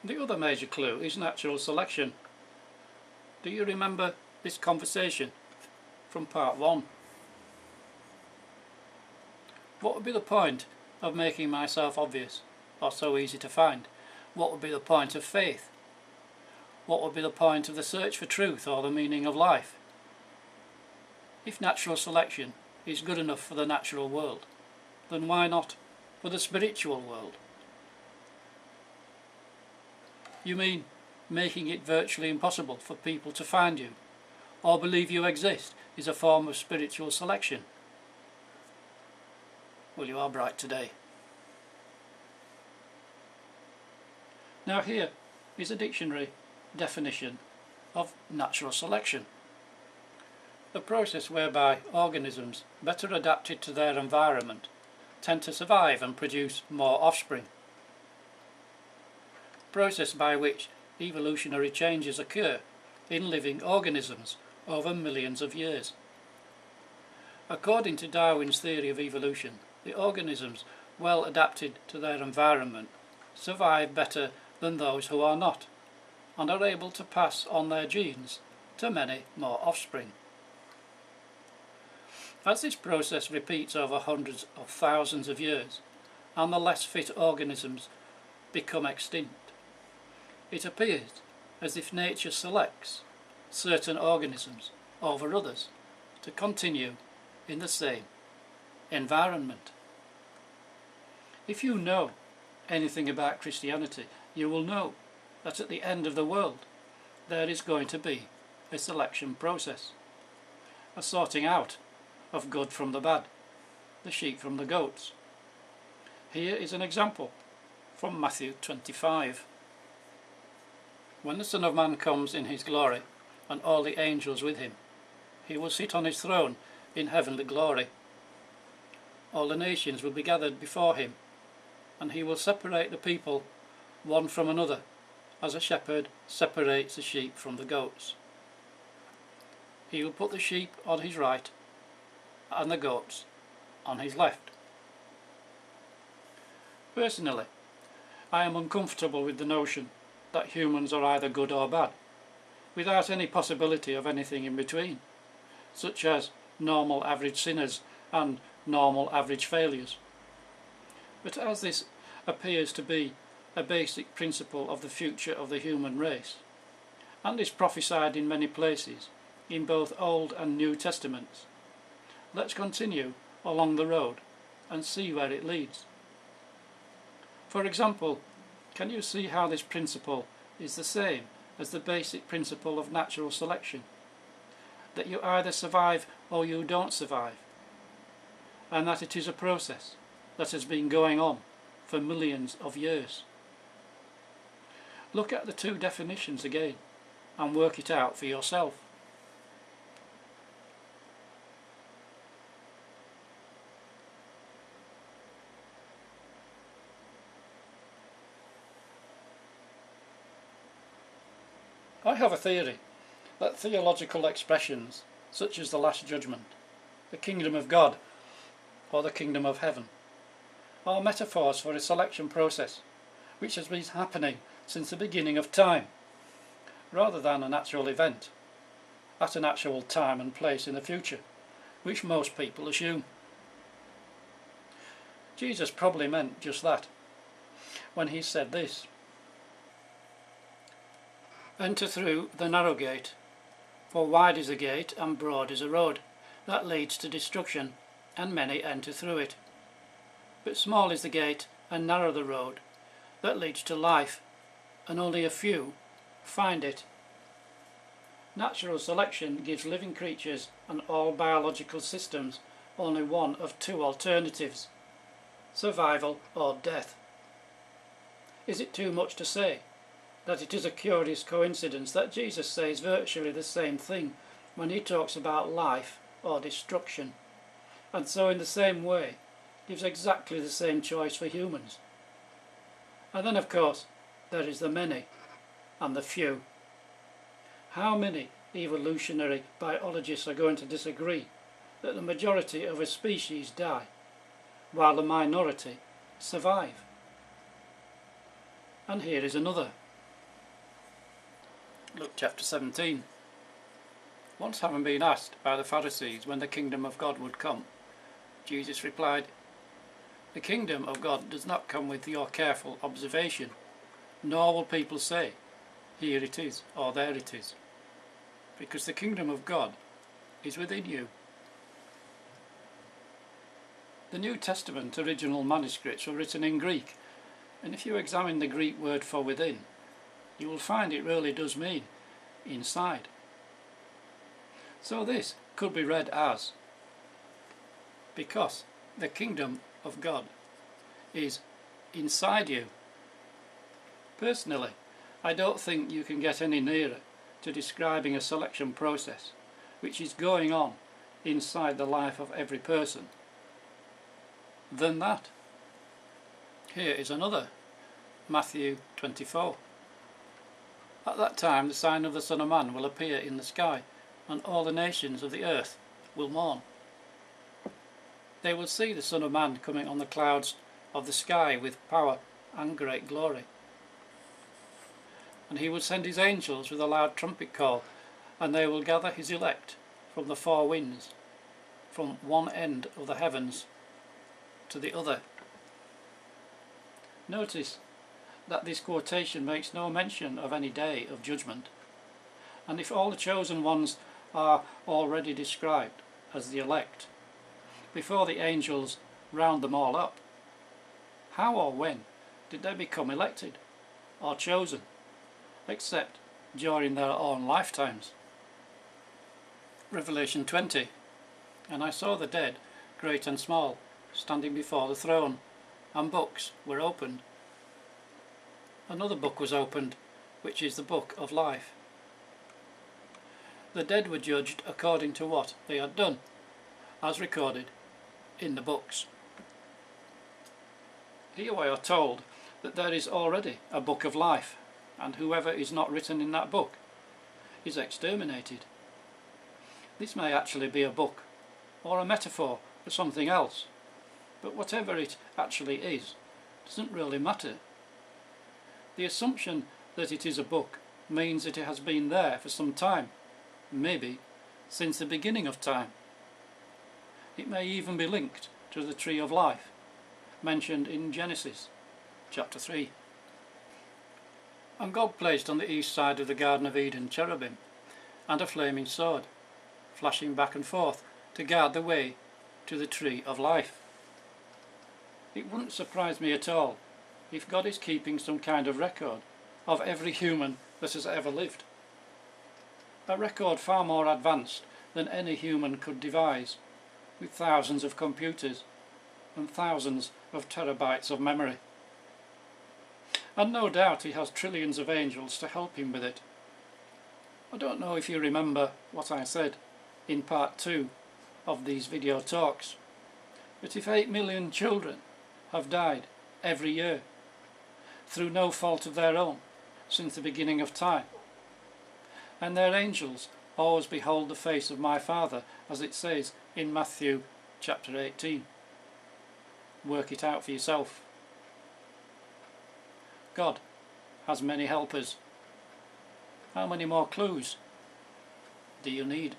The other major clue is natural selection. Do you remember this conversation from part 1? What would be the point of making myself obvious, or so easy to find? What would be the point of faith? What would be the point of the search for truth or the meaning of life? If natural selection is good enough for the natural world, then why not for the spiritual world? You mean making it virtually impossible for people to find you, or believe you exist, is a form of spiritual selection? Well, you are bright today. Now here is a dictionary definition of natural selection: a process whereby organisms better adapted to their environment tend to survive and produce more offspring. Process by which evolutionary changes occur in living organisms over millions of years. According to Darwin's theory of evolution, the organisms well adapted to their environment survive better than those who are not, and are able to pass on their genes to many more offspring. As this process repeats over hundreds of thousands of years, and the less fit organisms become extinct, it appears as if nature selects certain organisms over others to continue in the same environment. If you know anything about Christianity, you will know that at the end of the world there is going to be a selection process, a sorting out of good from the bad, the sheep from the goats. Here is an example from Matthew 25. When the Son of Man comes in his glory, and all the angels with him, he will sit on his throne in heavenly glory. All the nations will be gathered before him, and he will separate the people one from another, as a shepherd separates the sheep from the goats. He will put the sheep on his right and the goats on his left. Personally, I am uncomfortable with the notion that humans are either good or bad, without any possibility of anything in between, such as normal average sinners and normal average failures. But as this appears to be a basic principle of the future of the human race, and is prophesied in many places in both Old and New Testaments, let's continue along the road and see where it leads. For example, can you see how this principle is the same as the basic principle of natural selection? That you either survive or you don't survive, and that it is a process that has been going on for millions of years. Look at the two definitions again and work it out for yourself. I have a theory that theological expressions such as the Last Judgment, the Kingdom of God, or the Kingdom of Heaven are metaphors for a selection process which has been happening since the beginning of time, rather than a natural event at an actual time and place in the future, which most people assume. Jesus probably meant just that when he said this: "Enter through the narrow gate, for wide is the gate and broad is the road that leads to destruction, and many enter through it. But small is the gate and narrow the road that leads to life, and only a few find it." Natural selection gives living creatures and all biological systems only one of two alternatives: survival or death. Is it too much to say that it is a curious coincidence that Jesus says virtually the same thing when he talks about life or destruction, and so in the same way gives exactly the same choice for humans? And then of course there is the many and the few. How many evolutionary biologists are going to disagree that the majority of a species die while the minority survive? And here is another Luke chapter 17. Once having been asked by the Pharisees when the kingdom of God would come, Jesus replied, "The kingdom of God does not come with your careful observation, nor will people say, 'Here it is,' or 'There it is,' because the kingdom of God is within you." The New Testament original manuscripts were written in Greek, and if you examine the Greek word for within, you will find it really does mean inside. So this could be read as, because the kingdom of God is inside you. Personally, I don't think you can get any nearer to describing a selection process which is going on inside the life of every person than that. Here is another, Matthew 24. "At that time the sign of the Son of Man will appear in the sky, and all the nations of the earth will mourn. They will see the Son of Man coming on the clouds of the sky with power and great glory. And he will send his angels with a loud trumpet call, and they will gather his elect from the four winds, from one end of the heavens to the other." Notice that this quotation makes no mention of any day of judgment. And if all the chosen ones are already described as the elect, before the angels round them all up, how or when did they become elected or chosen, except during their own lifetimes? Revelation 20. "And I saw the dead, great and small, standing before the throne, and books were opened. Another book was opened, which is the book of life. The dead were judged according to what they had done, as recorded in the books." Here we are told that there is already a book of life, and whoever is not written in that book is exterminated. This may actually be a book or a metaphor for something else, but whatever it actually is doesn't really matter. The assumption that it is a book means that it has been there for some time, maybe since the beginning of time. It may even be linked to the tree of life mentioned in Genesis chapter 3. "And God placed on the east side of the Garden of Eden cherubim and a flaming sword, flashing back and forth to guard the way to the tree of life." It wouldn't surprise me at all if God is keeping some kind of record of every human that has ever lived. A record far more advanced than any human could devise, with thousands of computers and thousands of terabytes of memory. And no doubt he has trillions of angels to help him with it. I don't know if you remember what I said in part 2 of these video talks, but if 8 million children have died every year through no fault of their own since the beginning of time, and their angels always behold the face of my Father, as it says in Matthew chapter 18. Work it out for yourself. God has many helpers. How many more clues do you need?